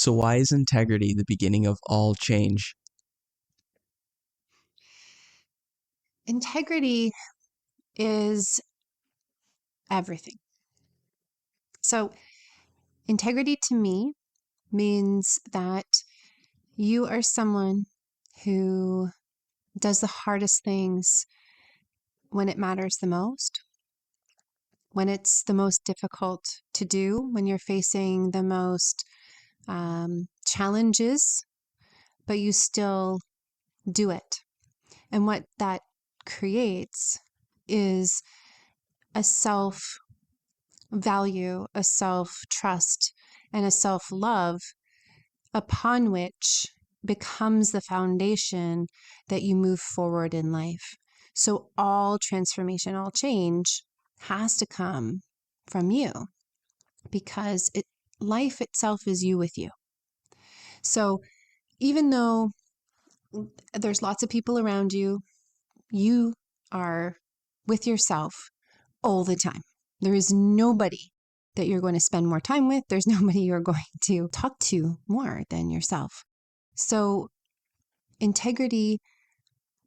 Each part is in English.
So why is integrity the beginning of all change? Integrity is everything. So, integrity to me means that you are someone who does the hardest things when it matters the most, when it's the most difficult to do, when you're facing the most challenges, but you still do it. And what that creates is a self value, a self trust, and a self love upon which becomes the foundation that you move forward in life. So all transformation, all change has to come from you because life itself is you with you. So even though there's lots of people around you, you are with yourself all the time. There is nobody that you're going to spend more time with. There's nobody you're going to talk to more than yourself. So integrity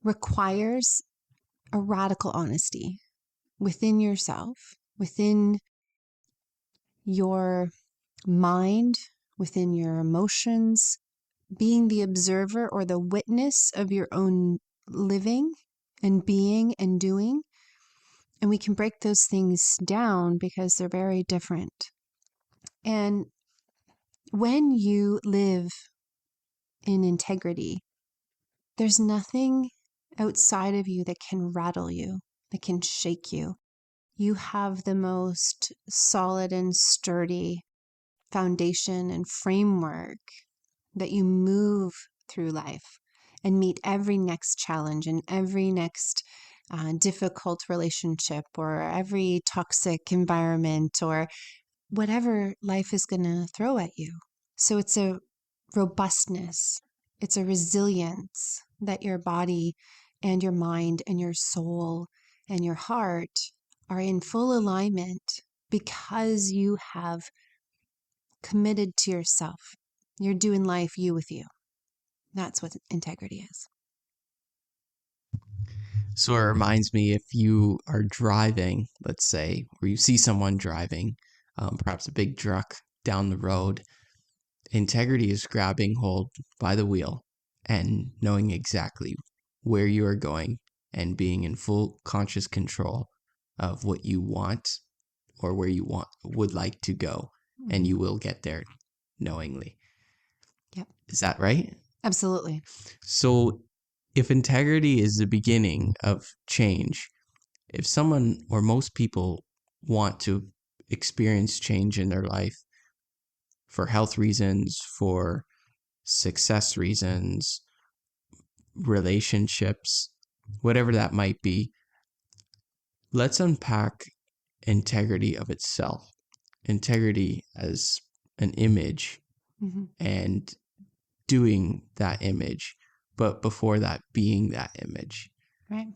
requires a radical honesty within yourself, within your mind, within your emotions, being the observer or the witness of your own living and being and doing. And we can break those things down because they're very different. And when you live in integrity, there's nothing outside of you that can rattle you, that can shake you. You have the most solid and sturdy foundation and framework that you move through life and meet every next challenge and every next difficult relationship or every toxic environment or whatever life is going to throw at you. So it's a robustness, it's a resilience that your body and your mind and your soul and your heart are in full alignment because you have committed to yourself. You're doing life you with you. That's what integrity is. So it reminds me, if you are driving, let's say, or you see someone driving, perhaps a big truck down the road, integrity is grabbing hold by the wheel and knowing exactly where you are going and being in full conscious control of what you want or where you would like to go, and you will get there knowingly. Yep. Is that right? Absolutely. So if integrity is the beginning of change, if someone or most people want to experience change in their life for health reasons, for success reasons, relationships, whatever that might be, let's unpack integrity of itself. Integrity as an image and doing that image, but before that, being that image. Right.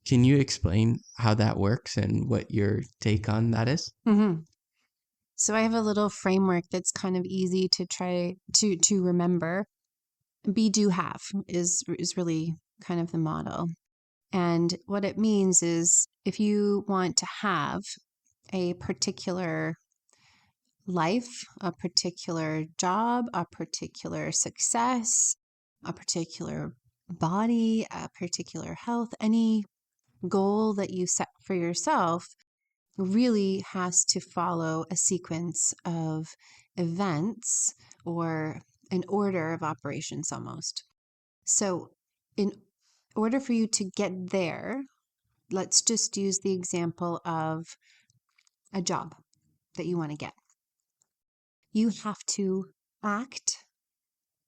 Can you explain how that works and what your take on that is? So I have a little framework that's kind of easy to try to remember. Be, do, have is really kind of the motto. And what it means is if you want to have a particular life, a particular job, a particular success, a particular body, a particular health, any goal that you set for yourself really has to follow a sequence of events or an order of operations almost. So, in order for you to get there, let's just use the example of a job that you want to get. You have to act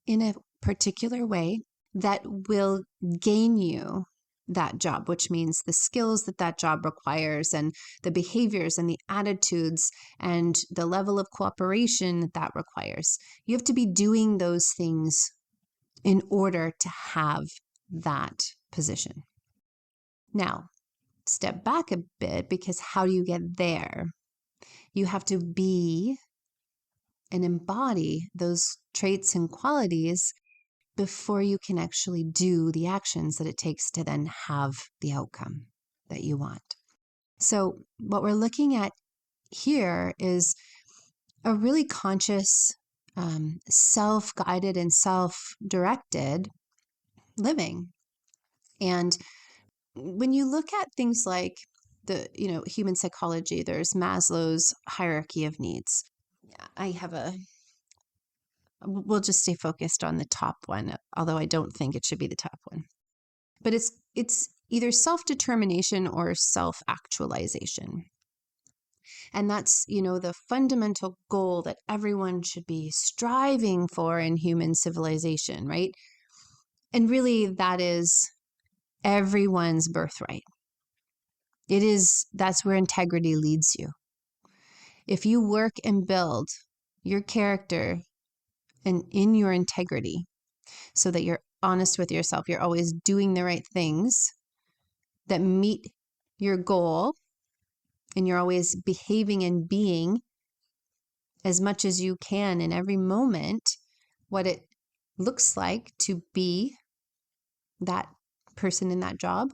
in a particular way that will gain you that job, which means the skills that that job requires and the behaviors and the attitudes and the level of cooperation that that requires. You have to be doing those things in order to have that position. Now, step back a bit, because how do you get there? You have to be and embody those traits and qualities before you can actually do the actions that it takes to then have the outcome that you want. So, what we're looking at here is a really conscious, self guided, and self directed living. And when you look at things like the, human psychology, there's Maslow's hierarchy of needs. I have we'll just stay focused on the top one, although I don't think it should be the top one. But it's either self-determination or self-actualization. And that's, the fundamental goal that everyone should be striving for in human civilization, right? And really, that is everyone's birthright. That's where integrity leads you. If you work and build your character and in your integrity, so that you're honest with yourself, you're always doing the right things that meet your goal, and you're always behaving and being as much as you can in every moment what it looks like to be that person in that job,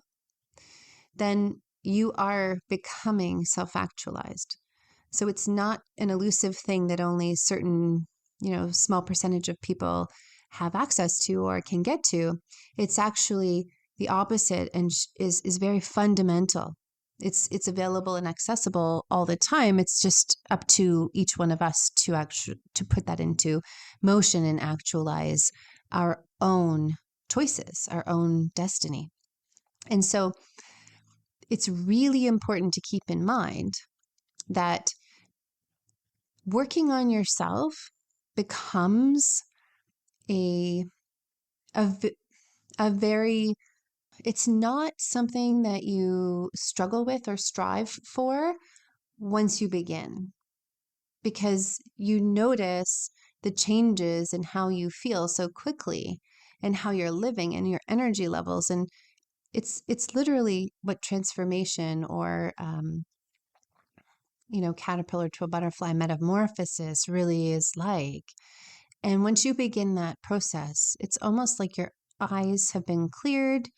then you are becoming self-actualized. So it's not an elusive thing that only certain, small percentage of people have access to or can get to. It's actually the opposite, and is very fundamental. It's available and accessible all the time. It's just up to each one of us to put that into motion and actualize our own choices, our own destiny. And so it's really important to keep in mind that working on yourself becomes a very, it's not something that you struggle with or strive for once you begin, because you notice the changes in how you feel so quickly and how you're living and your energy levels. And it's literally what transformation or caterpillar to a butterfly metamorphosis really is like. And once you begin that process, it's almost like your eyes have been cleared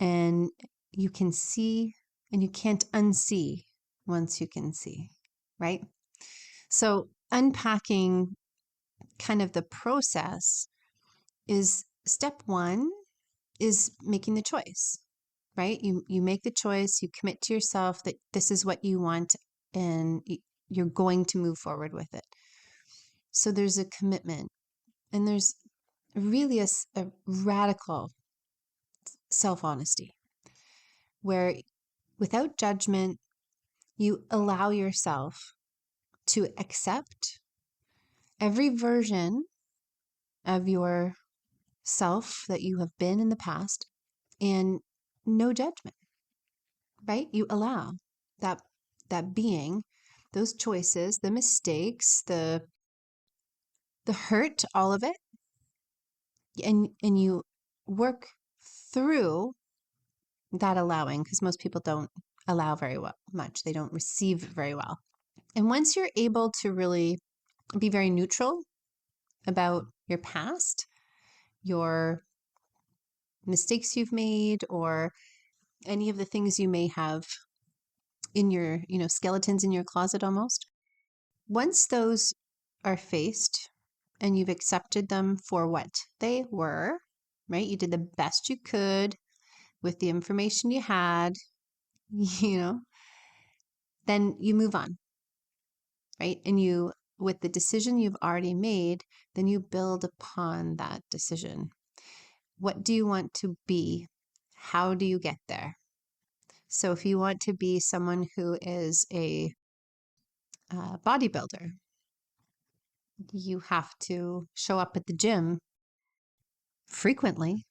and you can see, and you can't unsee once you can see, right? So unpacking kind of the process is step one is making the choice, right? You make the choice, you commit to yourself that this is what you want, and you're going to move forward with it. So there's a commitment, and there's really a radical self-honesty where, without judgment, you allow yourself to accept every version of yourself that you have been in the past, and no judgment, right? You allow that being, those choices, the mistakes, the hurt, all of it, and you work through that allowing, because most people don't allow very much. They don't receive very well. And once you're able to really be very neutral about your past, your mistakes you've made, or any of the things you may have in your, skeletons in your closet almost, once those are faced and you've accepted them for what they were, right? You did the best you could with the information you had, then you move on, right? And with the decision you've already made, then you build upon that decision. What do you want to be? How do you get there? So if you want to be someone who is a bodybuilder, you have to show up at the gym frequently,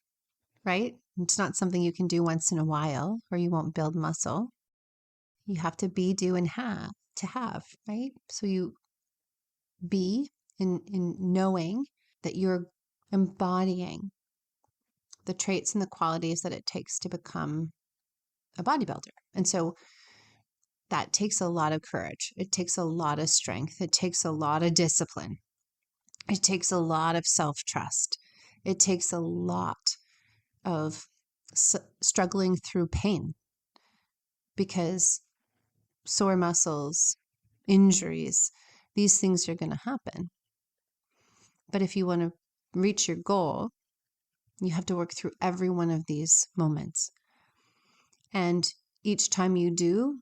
right? It's not something you can do once in a while or you won't build muscle. You have to be, do, and have to have, right? So you be in knowing that you're embodying the traits and the qualities that it takes to become a bodybuilder. And so that takes a lot of courage. It takes a lot of strength. It takes a lot of discipline. It takes a lot of self trust. It takes a lot of struggling through pain because sore muscles, injuries, these things are going to happen. But if you want to reach your goal, you have to work through every one of these moments. And each time you do,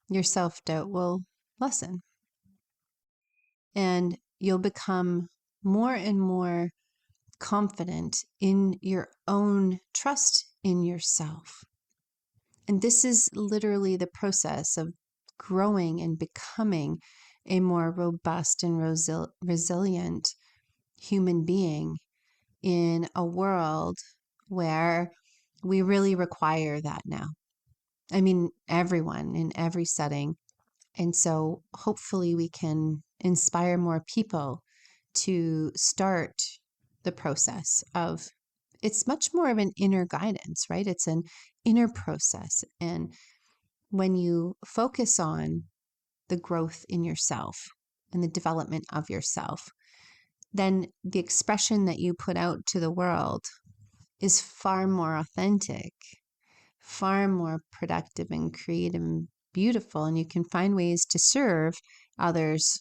your self doubt will lessen. And you'll become more and more confident in your own trust in yourself. And this is literally the process of growing and becoming a more robust and resilient human being in a world where we really require that now. I mean, everyone in every setting. And so hopefully we can inspire more people to start the process of it's much more of an inner guidance, right? It's an inner process. And when you focus on the growth in yourself and the development of yourself, then the expression that you put out to the world is far more authentic, far more productive and creative and beautiful. And you can find ways to serve others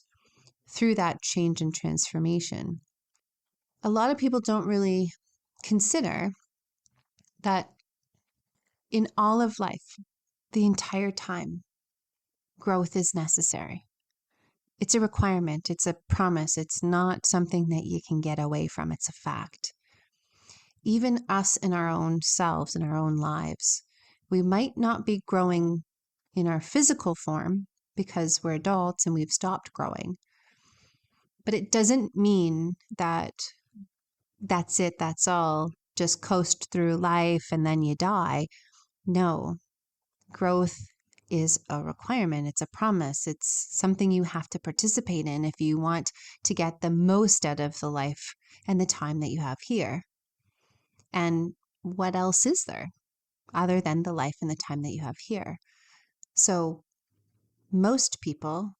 through that change and transformation. A lot of people don't really consider that in all of life, the entire time, growth is necessary. It's a requirement, it's a promise, it's not something that you can get away from, it's a fact. Even us in our own selves, in our own lives, we might not be growing in our physical form because we're adults and we've stopped growing. But it doesn't mean that that's it, that's all, just coast through life and then you die. No, growth is a requirement. It's a promise. It's something you have to participate in if you want to get the most out of the life and the time that you have here. And what else is there other than the life and the time that you have here? So most people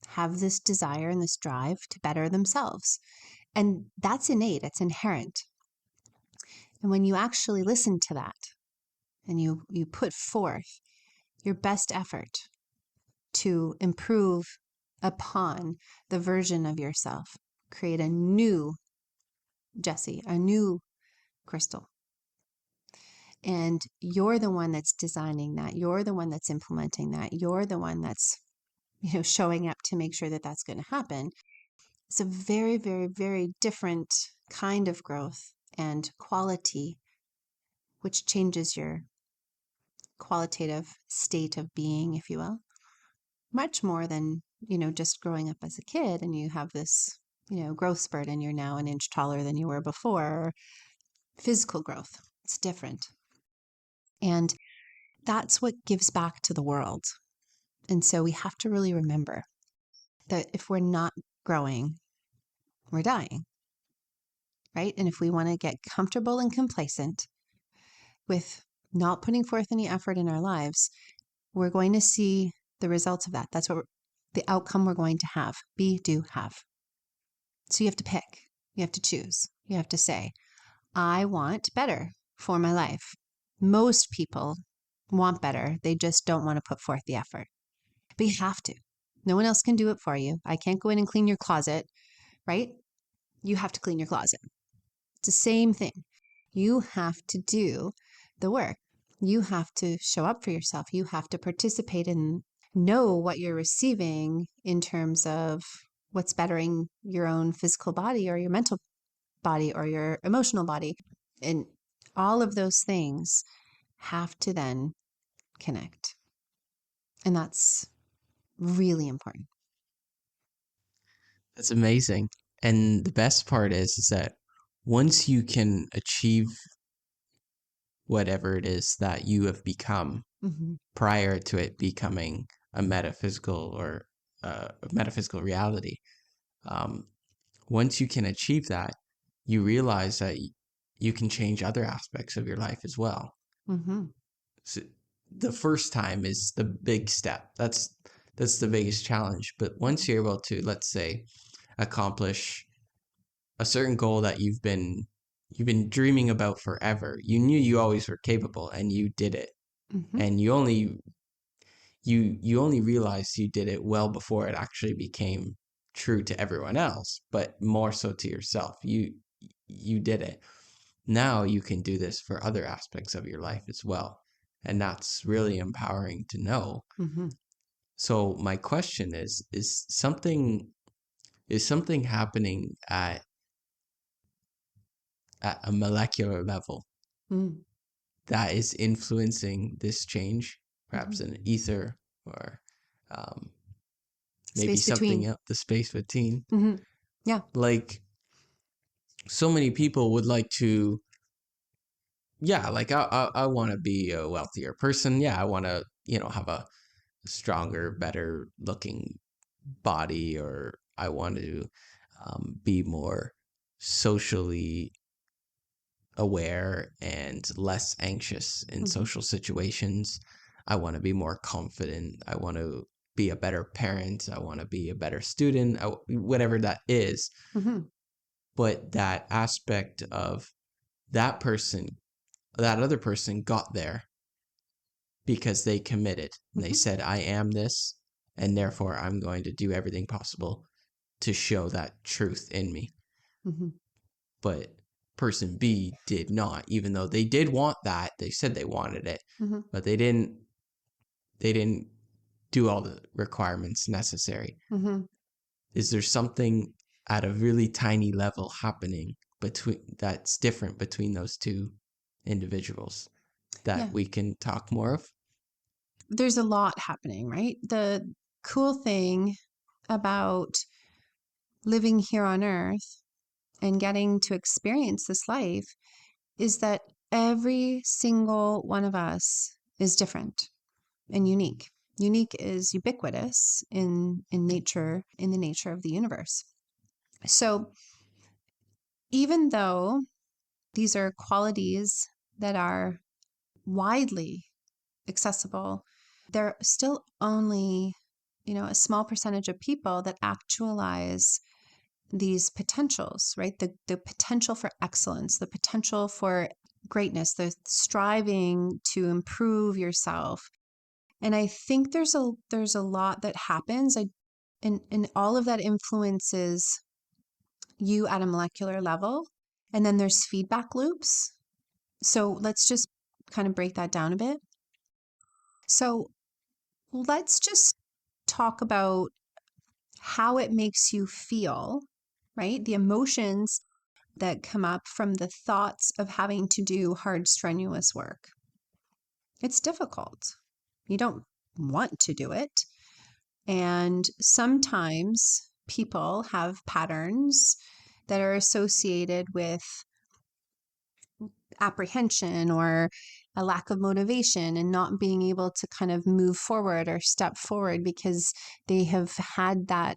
have this desire and this drive to better themselves. And that's innate, it's inherent. And when you actually listen to that and you put forth your best effort to improve upon the version of yourself, create a new Jessie, a new Crystal. And you're the one that's designing that. You're the one that's implementing that. You're the one that's, showing up to make sure that that's going to happen. It's a very, very, very different kind of growth and quality, which changes your qualitative state of being, if you will, much more than, just growing up as a kid and you have this, growth spurt and you're now an inch taller than you were before. Physical growth, it's different. And that's what gives back to the world. And so we have to really remember that if we're not growing, we're dying, right? And if we want to get comfortable and complacent with not putting forth any effort in our lives, we're going to see the results of that. That's what the outcome we're going to have. Be, do, have. So you have to pick. You have to choose. You have to say, I want better for my life. Most people want better. They just don't want to put forth the effort. But you have to. No one else can do it for you. I can't go in and clean your closet, right? You have to clean your closet. It's the same thing. You have to do the work. You have to show up for yourself. You have to participate and know what you're receiving in terms of what's bettering your own physical body or your mental body or your emotional body. And all of those things have to then connect. And that's really important. That's amazing. And the best part is that once you can achieve whatever it is that you have become Mm-hmm. prior to it becoming a metaphysical or a metaphysical reality. Um, Once you can achieve that, you realize that you can change other aspects of your life as well. Mm-hmm. So the first time is the big step. That's the biggest challenge. But once you're able to, let's say, accomplish a certain goal that you've been dreaming about forever, you knew you always were capable, and you did it, Mm-hmm. and you only realized you did it well before it actually became true to everyone else, but more so to yourself. You did it. Now you can do this for other aspects of your life as well. And that's really empowering to know. Mm-hmm. So my question is something happening at a molecular level Mm-hmm. that is influencing this change, Mm-hmm. perhaps in ether or um, maybe Space something between. else, the space between. Mm-hmm. Yeah. Like so many people would like to, yeah, like I want to be a wealthier person. Yeah, I want to, have a stronger, better looking body, or I want to be more socially aware and less anxious in Mm-hmm. social situations. I want to be more confident. I want to be a better parent. I want to be a better student, whatever that is. Mm-hmm. But that aspect of that person, that other person got there because they committed. And they Mm-hmm. said, I am this, and therefore I'm going to do everything possible to show that truth in me. Mm-hmm. But person B did not, even though they did want that. They said they wanted it, Mm-hmm. but they didn't do all the requirements necessary. Mm-hmm. Is there something at a really tiny level happening between that's different between those two individuals that Yeah. we can talk more of? There's a lot happening, right? The cool thing about living here on earth and getting to experience this life is that every single one of us is different and unique. Unique is ubiquitous in nature, in the nature of the universe. So even though these are qualities that are widely accessible, there are still only, a small percentage of people that actualize these potentials, right? The potential for excellence, the potential for greatness, the striving to improve yourself. And I think there's a lot that happens. And all of that influences you at a molecular level. And then there's feedback loops. So let's just kind of break that down a bit. So let's just talk about how it makes you feel, right? The emotions that come up from the thoughts of having to do hard, strenuous work. It's difficult. You don't want to do it. And sometimes people have patterns that are associated with apprehension or a lack of motivation and not being able to kind of move forward or step forward because they have had that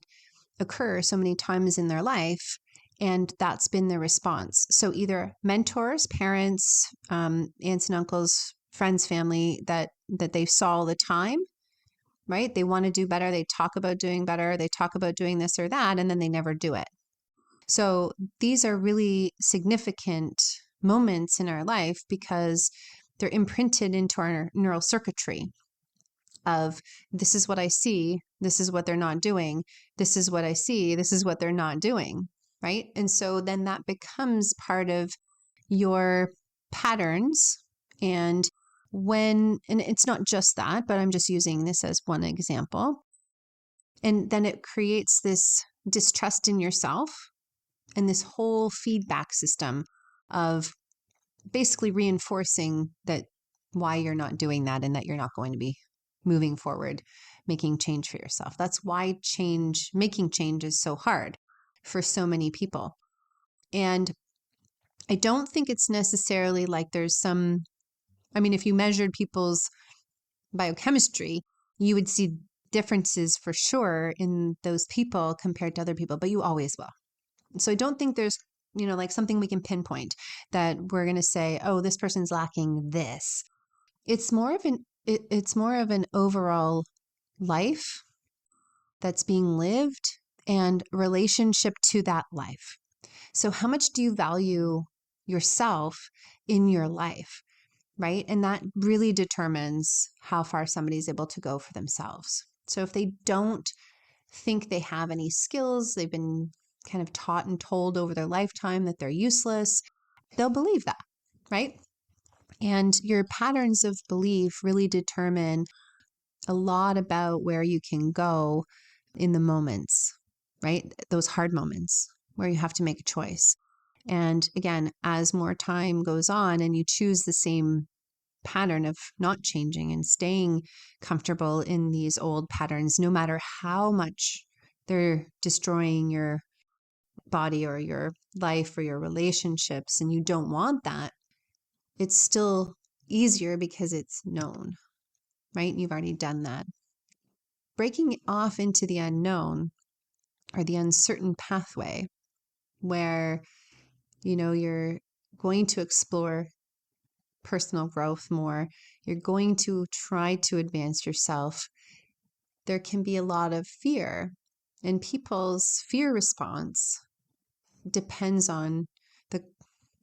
occur so many times in their life. And that's been their response. So either mentors, parents, aunts and uncles, friends, family that they saw all the time, right? They want to do better. They talk about doing better. They talk about doing this or that, and then they never do it. So these are really significant moments in our life because they're imprinted into our neural circuitry of this is what I see, this is what they're not doing, this is what I see, this is what they're not doing, right? And so then that becomes part of your patterns. And and it's not just that, but I'm just using this as one example. And then it creates this distrust in yourself and this whole feedback system of basically reinforcing that why you're not doing that and that you're not going to be moving forward, making change for yourself. That's why making change is so hard for so many people. And I don't think it's necessarily like there's some I mean, if you measured people's biochemistry, you would see differences for sure in those people compared to other people, but you always will. So I don't think there's, like something we can pinpoint that we're going to say, oh, this person's lacking this. It's more of an overall life that's being lived and relationship to that life. So how much do you value yourself in your life, right? And that really determines how far somebody's able to go for themselves. So if they don't think they have any skills, they've been kind of taught and told over their lifetime that they're useless, they'll believe that, right? And your patterns of belief really determine a lot about where you can go in the moments, right? Those hard moments where you have to make a choice. And again, as more time goes on and you choose the same pattern of not changing and staying comfortable in these old patterns, no matter how much they're destroying your body or your life or your relationships, and you don't want that, it's still easier because it's known, right? You've already done that. Breaking off into the unknown or the uncertain pathway where, you're going to explore personal growth more, you're going to try to advance yourself, there can be a lot of fear. And people's fear response depends on the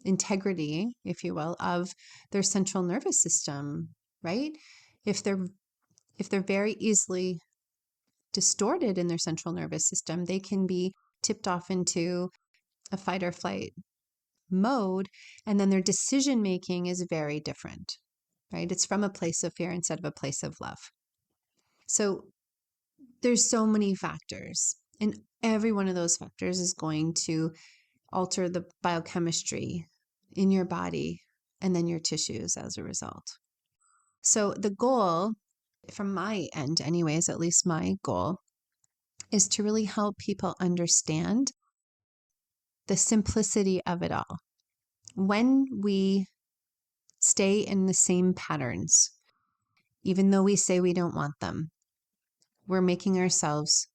integrity, if you will, of their central nervous system, right? If they're very easily distorted in their central nervous system, they can be tipped off into a fight or flight mode, and then their decision making is very different, right? It's from a place of fear instead of a place of love. So there's so many factors, and every one of those factors is going to alter the biochemistry in your body and then your tissues as a result. So the goal from my end, anyways, at least my goal, is to really help people understand the simplicity of it all. When we stay in the same patterns, even though we say we don't want them, we're making ourselves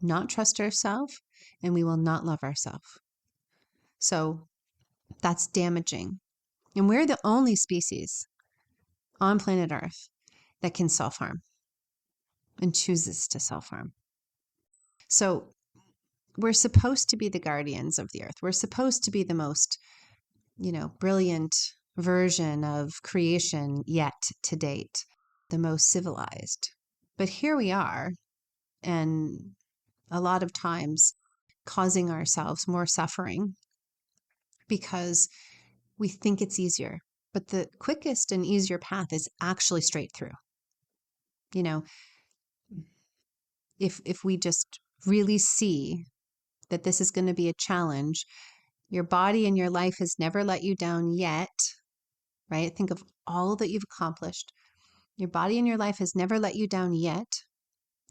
not trust ourselves, and we will not love ourselves. So that's damaging. And we're the only species on planet Earth that can self-harm and chooses to self-harm. So we're supposed to be the guardians of the earth. We're supposed to be the most, brilliant version of creation yet to date, the most civilized. But here we are, and a lot of times causing ourselves more suffering because we think it's easier. But the quickest and easier path is actually straight through. If we just really see that this is going to be a challenge, your body and your life has never let you down yet, right? Think of all that you've accomplished. Your body and your life has never let you down yet.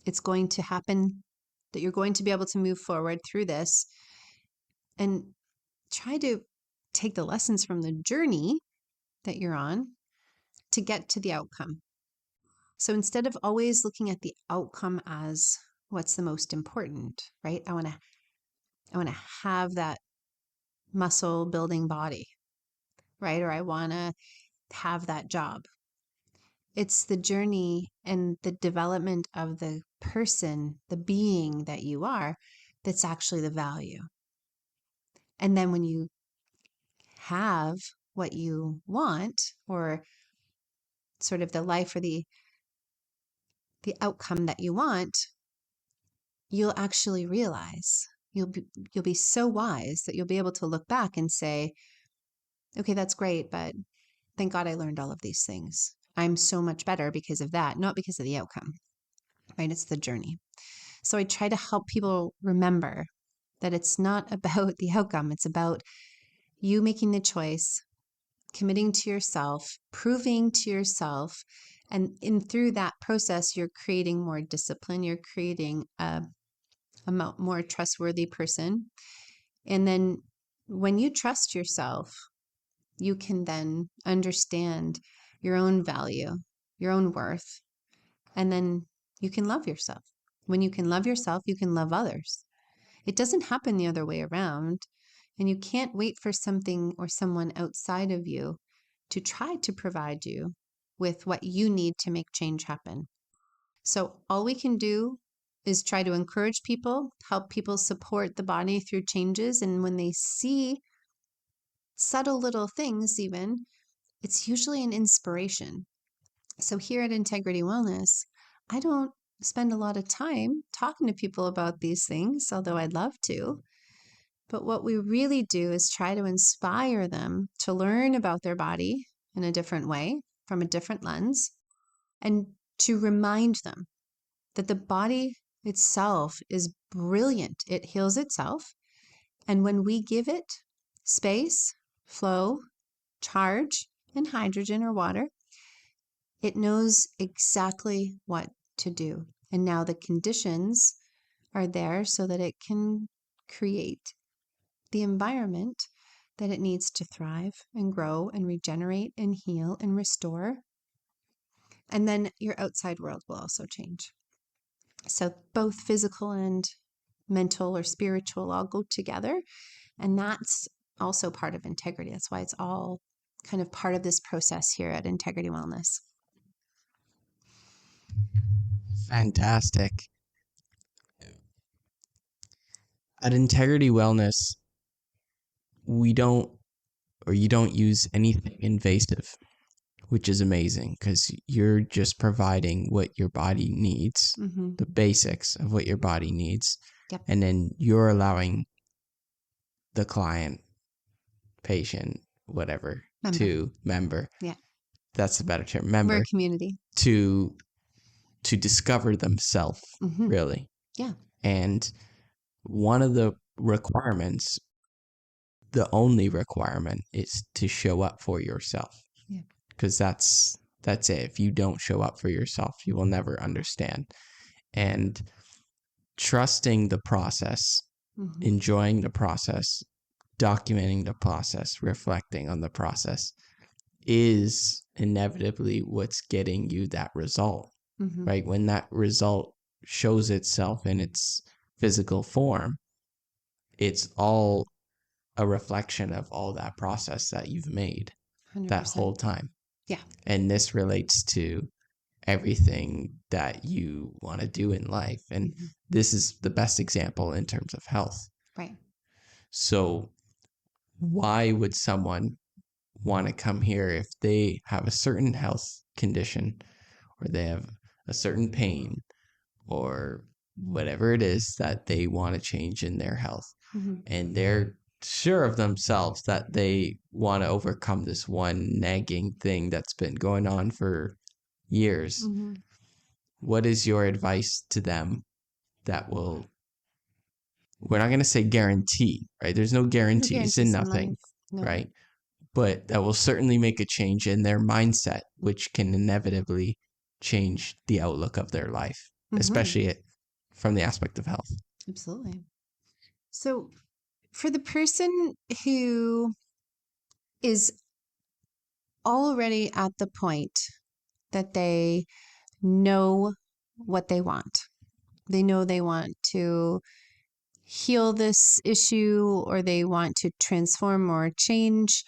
It's going to happen, that you're going to be able to move forward through this, and try to take the lessons from the journey that you're on to get to the outcome. So instead of always looking at the outcome as what's the most important, right? I want to have that muscle building body, right? Or I want to have that job. It's the journey and the development of the person, the being that you are, that's actually the value. And then when you have what you want, or sort of the life or the outcome that you want, you'll actually realize, you'll be so wise that you'll be able to look back and say, okay, that's great, but thank God I learned all of these things. I'm so much better because of that, not because of the outcome, right? It's the journey. So I try to help people remember that it's not about the outcome. It's about you making the choice, committing to yourself, proving to yourself. And through that process, you're creating more discipline. You're creating a more trustworthy person. And then when you trust yourself, you can then understand your own value, your own worth, and then you can love yourself. When you can love yourself, you can love others. It doesn't happen the other way around, and you can't wait for something or someone outside of you to try to provide you with what you need to make change happen. So all we can do is try to encourage people, help people support the body through changes. And when they see subtle little things, even, it's usually an inspiration. So here at Integrity Wellness, I don't spend a lot of time talking to people about these things, although I'd love to. But what we really do is try to inspire them to learn about their body in a different way, from a different lens, and to remind them that the body itself is brilliant. It heals itself. And when we give it space, flow, charge, and hydrogen or water, it knows exactly what to do. And now the conditions are there so that it can create the environment that it needs to thrive and grow and regenerate and heal and restore. And then your outside world will also change. So both physical and mental or spiritual all go together. And that's also part of integrity. That's why it's all kind of part of this process here at Integrity Wellness. Fantastic. At Integrity Wellness, we don't, or you don't use anything invasive, which is amazing because you're just providing what your body needs, Mm-hmm. the basics of what your body needs. Yep. And then you're allowing the client, patient, whatever, member. Yeah. That's a better term, We're member, a community. to discover themselves, Mm-hmm. really. Yeah. And one of the requirements, the only requirement, is to show up for yourself. Yeah. Because that's it. If you don't show up for yourself, you will never understand. And trusting the process, Mm-hmm. enjoying the process, documenting the process, reflecting on the process is inevitably what's getting you that result, Mm-hmm. right? When that result shows itself in its physical form, it's all a reflection of all that process that you've made 100%. that whole time. Yeah. And this relates to everything that you want to do in life. And Mm-hmm. this is the best example in terms of health. Right. So why would someone want to come here if they have a certain health condition or they have a certain pain or whatever it is that they want to change in their health? Mm-hmm. And they're sure of themselves that they want to overcome this one nagging thing that's been going on for years. Mm-hmm. What is your advice to them that will, we're not going to say guarantee, right? There's no guarantees in nothing, No. right? But that will certainly make a change in their mindset, which can inevitably change the outlook of their life, Mm-hmm. especially from the aspect of health. Absolutely. So for the person who is already at the point that they know what they want, they know they want to heal this issue or they want to transform or change,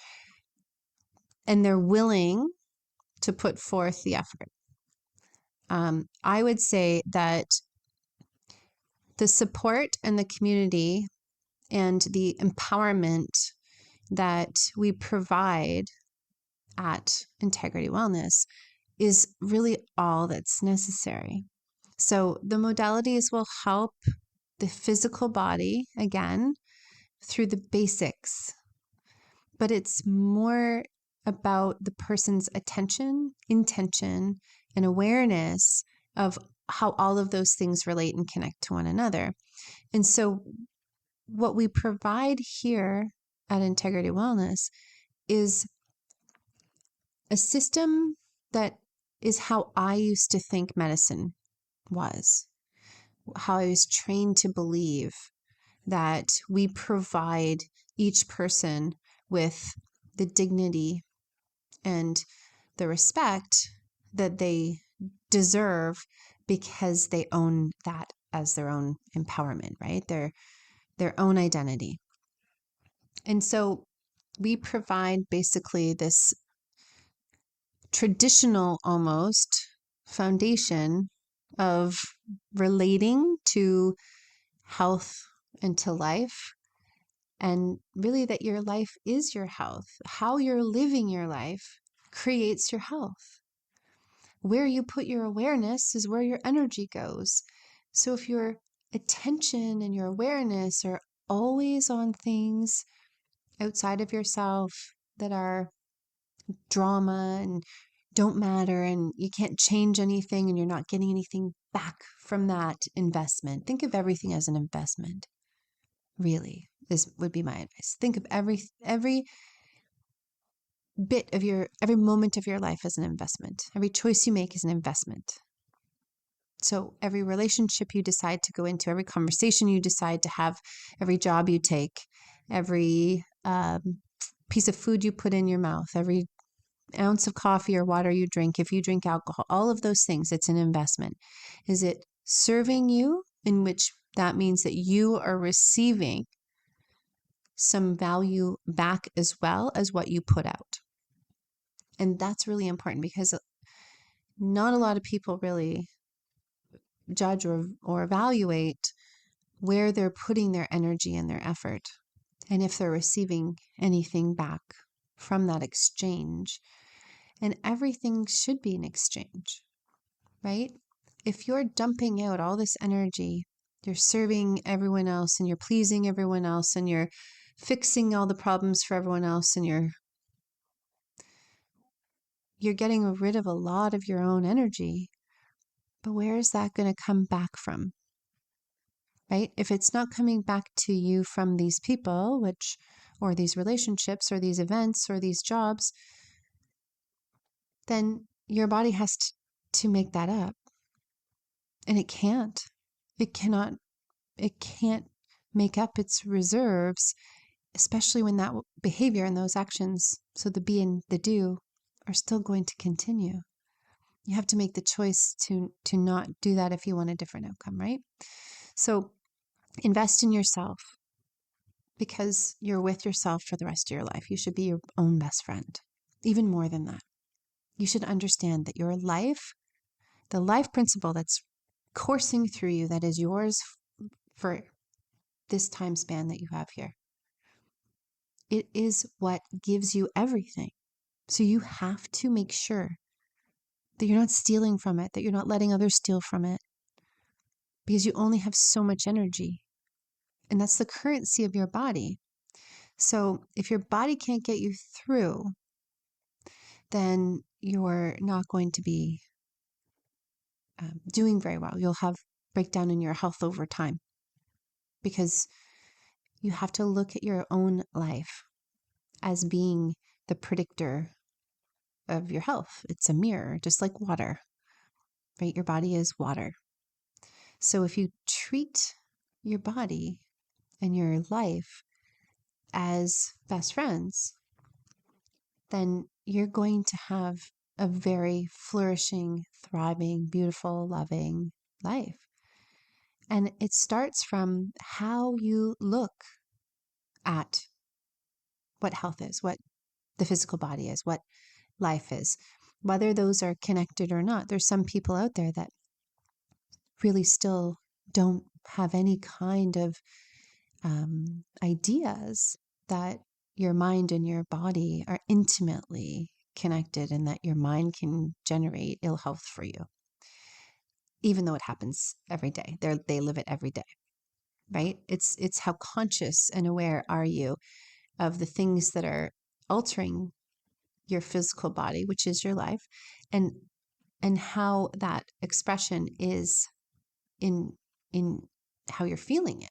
and they're willing to put forth the effort. I would say that the support and the community and the empowerment that we provide at Integrity Wellness is really all that's necessary. So the modalities will help the physical body, again, through the basics, but it's more about the person's attention, intention, and awareness of how all of those things relate and connect to one another. And so what we provide here at Integrity Wellness is a system that is how I used to think medicine was, how I was trained to believe that we provide each person with the dignity and the respect that they deserve because they own that as their own empowerment, right? Their own identity. And so we provide basically this traditional almost foundation of relating to health and to life, and really that your life is your health. How you're living your life creates your health. Where you put your awareness is where your energy goes. So if your attention and your awareness are always on things outside of yourself that are drama and don't matter and you can't change anything and you're not getting anything back from that investment. Think of everything as an investment. Really, this would be my advice. Think of every bit of every moment of your life as an investment. Every choice you make is an investment. So every relationship you decide to go into, every conversation you decide to have, every job you take, every piece of food you put in your mouth, every ounce of coffee or water you drink, if you drink alcohol, all of those things, it's an investment. Is it serving you, in which that means that you are receiving some value back as well as what you put out? And that's really important because not a lot of people really judge or evaluate where they're putting their energy and their effort, and if they're receiving anything back from that exchange. And everything should be an exchange, right? If you're dumping out all this energy, you're serving everyone else and you're pleasing everyone else and you're fixing all the problems for everyone else and you're getting rid of a lot of your own energy. But where is that going to come back from? Right? If it's not coming back to you from these people, or these relationships or these events or these jobs, then your body has to make that up. And it can't. It cannot. It can't make up its reserves, especially when that behavior and those actions, so the be and the do, are still going to continue. You have to make the choice to not do that if you want a different outcome, right? So invest in yourself, because you're with yourself for the rest of your life. You should be your own best friend. Even more than that, you should understand that your life, the life principle that's coursing through you, that is yours for this time span that you have here, it is what gives you everything. So you have to make sure that you're not stealing from it, that you're not letting others steal from it, because you only have so much energy. And that's the currency of your body. So if your body can't get you through, then you're not going to be doing very well. You'll have breakdown in your health over time, because you have to look at your own life as being the predictor of your health. It's a mirror, just like water, right? Your body is water. So if you treat your body and your life as best friends, then you're going to have a very flourishing, thriving, beautiful, loving life. And it starts from how you look at what health is, what the physical body is, what life is, whether those are connected or not. There's some people out there that really still don't have any kind of ideas that your mind and your body are intimately connected and that your mind can generate ill health for you, even though it happens every day. They live it every day, right? It's how conscious and aware are you of the things that are altering your physical body, which is your life, and how that expression is in how you're feeling it.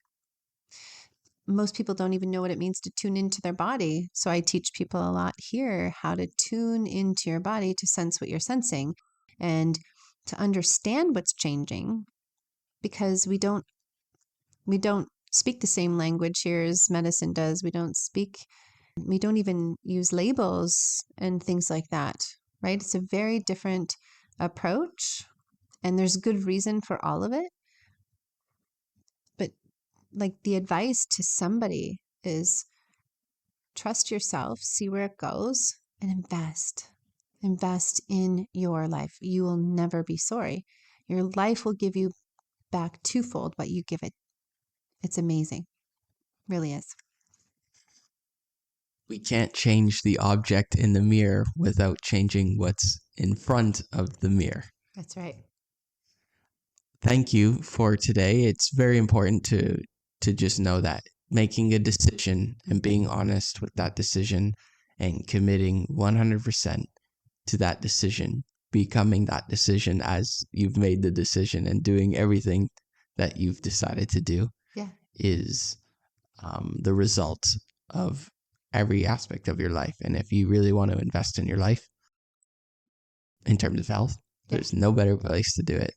Most people don't even know what it means to tune into their body. So I teach people a lot here how to tune into your body, to sense what you're sensing and to understand what's changing, because we don't speak the same language here as medicine does. We don't even use labels and things like that, right? It's a very different approach, and there's good reason for all of it. But like the advice to somebody is trust yourself, see where it goes, and invest. Invest in your life. You will never be sorry. Your life will give you back twofold what you give it. It's amazing. Really is. We can't change the object in the mirror without changing what's in front of the mirror. That's right. Thank you for today. It's very important to just know that making a decision and being honest with that decision and committing 100% to that decision, becoming that decision as you've made the decision and doing everything that you've decided to do Yeah. is the result of every aspect of your life. And if you really want to invest in your life in terms of health, there's no better place to do it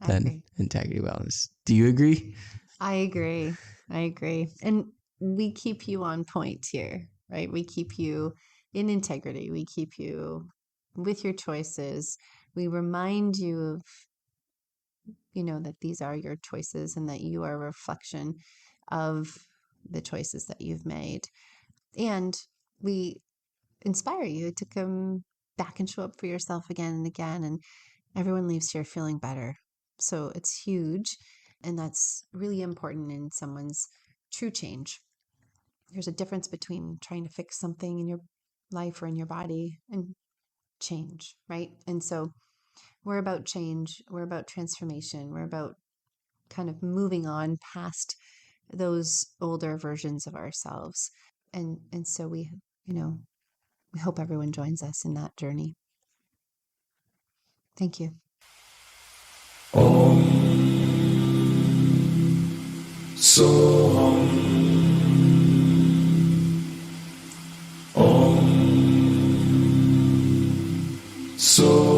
than Integrity Wellness. Do you agree? I agree. I agree. And we keep you on point here, right? We keep you in integrity. We keep you with your choices. We remind you of, that these are your choices and that you are a reflection of the choices that you've made. And we inspire you to come back and show up for yourself again and again. And everyone leaves here feeling better. So it's huge. And that's really important in someone's true change. There's a difference between trying to fix something in your life or in your body and change, right? And so we're about change. We're about transformation. We're about kind of moving on past those older versions of ourselves. And so we hope everyone joins us in that journey. Thank you. So